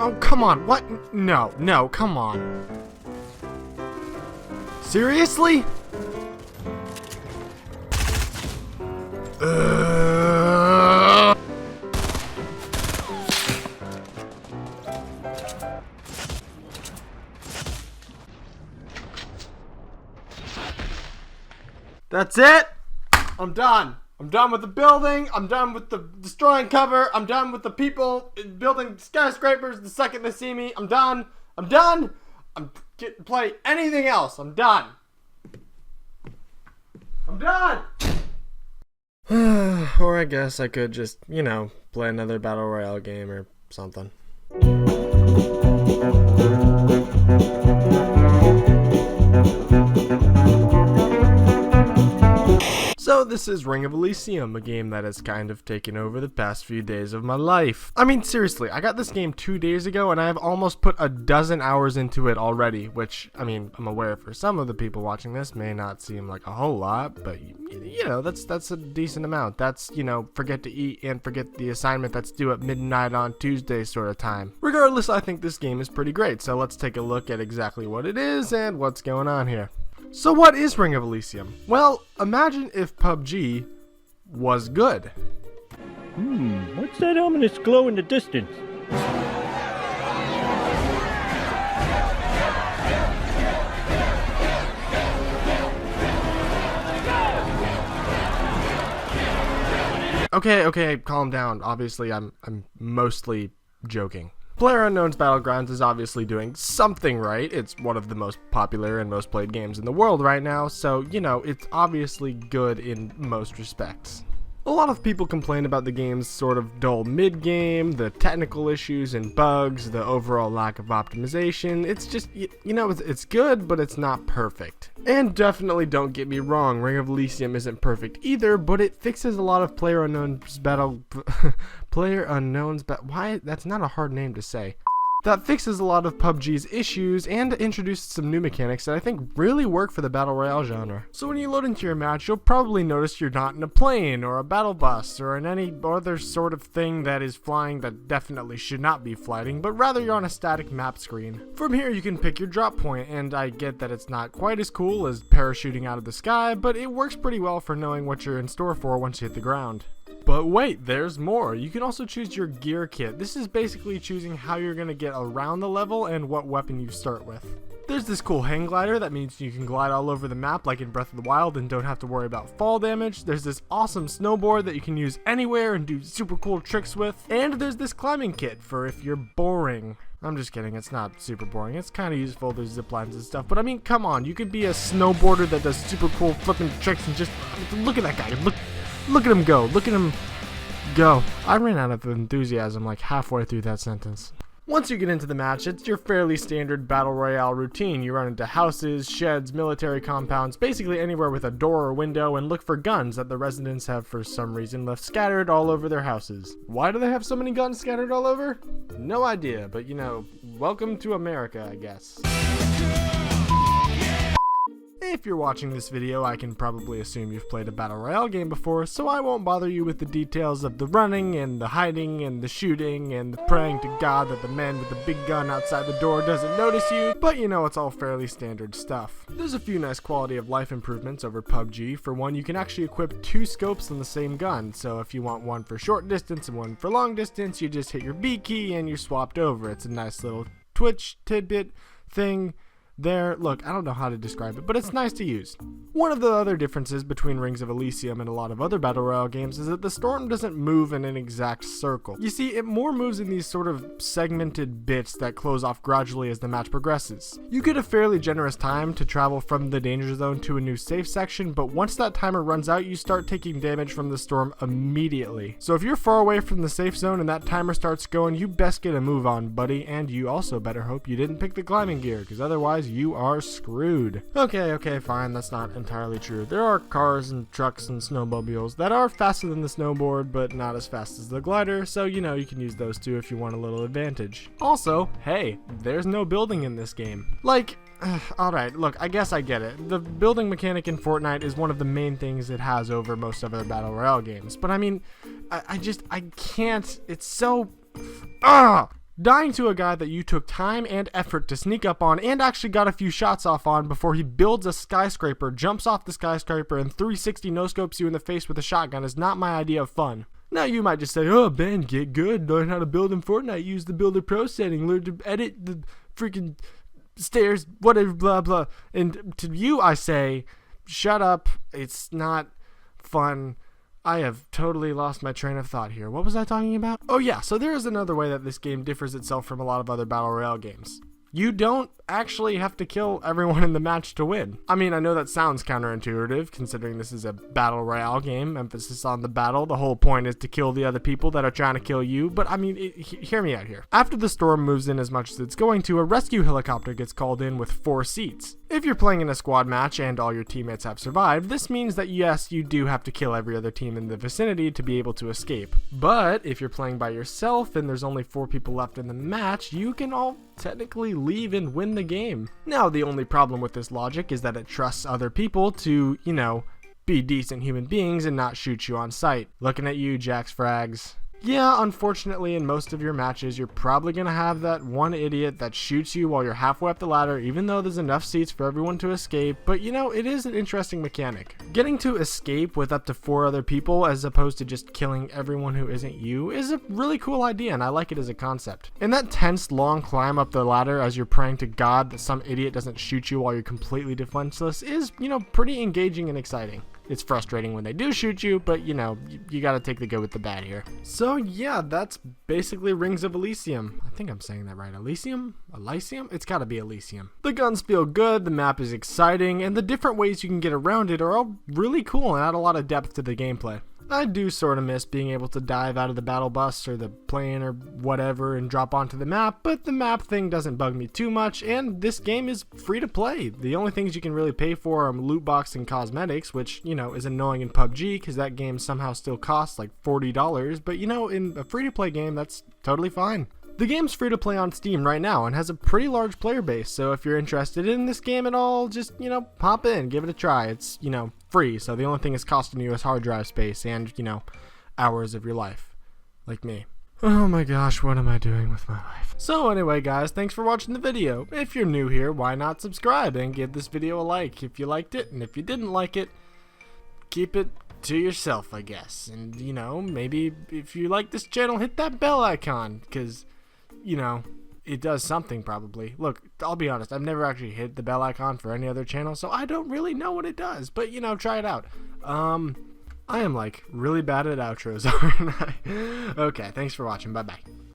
Oh, come on. What? No, come on. Seriously? That's it. I'm done. I'm done with the building. I'm done with the destroying cover. I'm done with the people building skyscrapers the second they see me. I'm done. I'm getting play anything else. I'm done. Or I guess I could just, play another battle royale game or something. So this is Ring of Elysium, a game that has kind of taken over the past few days of my life. I mean, seriously, I got this game 2 days ago and I have almost put a dozen hours into it already, which, I mean, I'm aware for some of the people watching this may not seem like a whole lot, but, that's a decent amount. That's, forget to eat and forget the assignment that's due at midnight on Tuesday sort of time. Regardless, I think this game is pretty great, so let's take a look at exactly what it is and what's going on here. So what is Ring of Elysium? Well, imagine if PUBG was good. What's that ominous glow in the distance? Okay, calm down. Obviously, I'm mostly joking. PlayerUnknown's Battlegrounds is obviously doing something right. It's one of the most popular and most played games in the world right now, so, it's obviously good in most respects. A lot of people complain about the game's sort of dull mid-game, the technical issues and bugs, the overall lack of optimization. It's just, it's good, but it's not perfect. And definitely don't get me wrong, Ring of Elysium isn't perfect either, but it fixes a lot of why? That's not a hard name to say. That fixes a lot of PUBG's issues and introduced some new mechanics that I think really work for the battle royale genre. So when you load into your match, you'll probably notice you're not in a plane or a battle bus or in any other sort of thing that is flying that definitely should not be flying, but rather you're on a static map screen. From here you can pick your drop point, and I get that it's not quite as cool as parachuting out of the sky, but it works pretty well for knowing what you're in store for once you hit the ground. But wait, there's more. You can also choose your gear kit. This is basically choosing how you're going to get around the level and what weapon you start with. There's this cool hang glider that means you can glide all over the map like in Breath of the Wild and don't have to worry about fall damage. There's this awesome snowboard that you can use anywhere and do super cool tricks with. And there's this climbing kit for if you're boring. I'm just kidding, it's not super boring. It's kind of useful, there's zip lines and stuff. But I mean, come on, you could be a snowboarder that does super cool flipping tricks and just look at that guy. Look at him go. Look at him go. I ran out of enthusiasm like halfway through that sentence. Once you get into the match, it's your fairly standard battle royale routine. You run into houses, sheds, military compounds, basically anywhere with a door or window, and look for guns that the residents have for some reason left scattered all over their houses. Why do they have so many guns scattered all over? No idea, but welcome to America, I guess. If you're watching this video, I can probably assume you've played a battle royale game before, so I won't bother you with the details of the running and the hiding and the shooting and the praying to God that the man with the big gun outside the door doesn't notice you, but it's all fairly standard stuff. There's a few nice quality of life improvements over PUBG. For one, you can actually equip 2 scopes on the same gun, so if you want one for short distance and one for long distance, you just hit your B key and you're swapped over. It's a nice little Twitch tidbit thing there. Look, I don't know how to describe it, but it's nice to use. One of the other differences between Rings of Elysium and a lot of other battle royale games is that the storm doesn't move in an exact circle. You see, it more moves in these sort of segmented bits that close off gradually as the match progresses. You get a fairly generous time to travel from the danger zone to a new safe section, but once that timer runs out, you start taking damage from the storm immediately. So if you're far away from the safe zone and that timer starts going, you best get a move on, buddy, and you also better hope you didn't pick the climbing gear, because otherwise you are screwed. Okay, fine, that's not entirely true. There are cars and trucks and snowmobiles that are faster than the snowboard, but not as fast as the glider, so you can use those too if you want a little advantage. Also, hey, there's no building in this game. Alright, look, I guess I get it. The building mechanic in Fortnite is one of the main things it has over most other battle royale games, but I mean, I can't, it's so, dying to a guy that you took time and effort to sneak up on and actually got a few shots off on before he builds a skyscraper, jumps off the skyscraper, and 360 no-scopes you in the face with a shotgun is not my idea of fun. Now you might just say, oh Ben, get good, learn how to build in Fortnite, use the Builder Pro setting, learn to edit the freaking stairs, whatever, blah blah. And to you I say, shut up, it's not fun. I have totally lost my train of thought here. What was I talking about? Oh yeah, so there is another way that this game differs itself from a lot of other Battle Royale games. You don't actually have to kill everyone in the match to win. I mean, I know that sounds counterintuitive considering this is a Battle Royale game, emphasis on the battle. The whole point is to kill the other people that are trying to kill you, but I mean, hear me out here. After the storm moves in as much as it's going to, a rescue helicopter gets called in with 4 seats. If you're playing in a squad match and all your teammates have survived, this means that yes, you do have to kill every other team in the vicinity to be able to escape. But if you're playing by yourself and there's only 4 people left in the match, you can all technically leave and win the game. Now, the only problem with this logic is that it trusts other people to, you know, be decent human beings and not shoot you on sight. Looking at you, Jax Frags. Yeah, unfortunately, in most of your matches, you're probably going to have that one idiot that shoots you while you're halfway up the ladder, even though there's enough seats for everyone to escape. But, you know, it is an interesting mechanic. Getting to escape with up to 4 other people, as opposed to just killing everyone who isn't you, is a really cool idea, and I like it as a concept. And that tense, long climb up the ladder as you're praying to God that some idiot doesn't shoot you while you're completely defenseless is, you know, pretty engaging and exciting. It's frustrating when they do shoot you, but you know, you gotta take the good with the bad here. So yeah, that's basically Rings of Elysium. I think I'm saying that right. Elysium? Elysium? It's gotta be Elysium. The guns feel good, the map is exciting, and the different ways you can get around it are all really cool and add a lot of depth to the gameplay. I do sort of miss being able to dive out of the battle bus or the plane or whatever and drop onto the map, but the map thing doesn't bug me too much, and this game is free to play. The only things you can really pay for are loot box and cosmetics, which, you know, is annoying in PUBG because that game somehow still costs like $40, but you know, in a free to play game, that's totally fine. The game's free to play on Steam right now and has a pretty large player base, so if you're interested in this game at all, just, you know, pop in, give it a try. It's, you know, free, so the only thing it's costing you is hard drive space and, you know, hours of your life. Like me. Oh my gosh, what am I doing with my life? So anyway guys, thanks for watching the video. If you're new here, why not subscribe and give this video a like if you liked it, and if you didn't like it, keep it to yourself, I guess. And, you know, maybe if you like this channel, hit that bell icon, because, you know, it does something probably. Look, I'll be honest, I've never actually hit the bell icon for any other channel, so I don't really know what it does, but, you know, try it out. I am, like, really bad at outros, aren't I? Okay, thanks for watching. Bye-bye.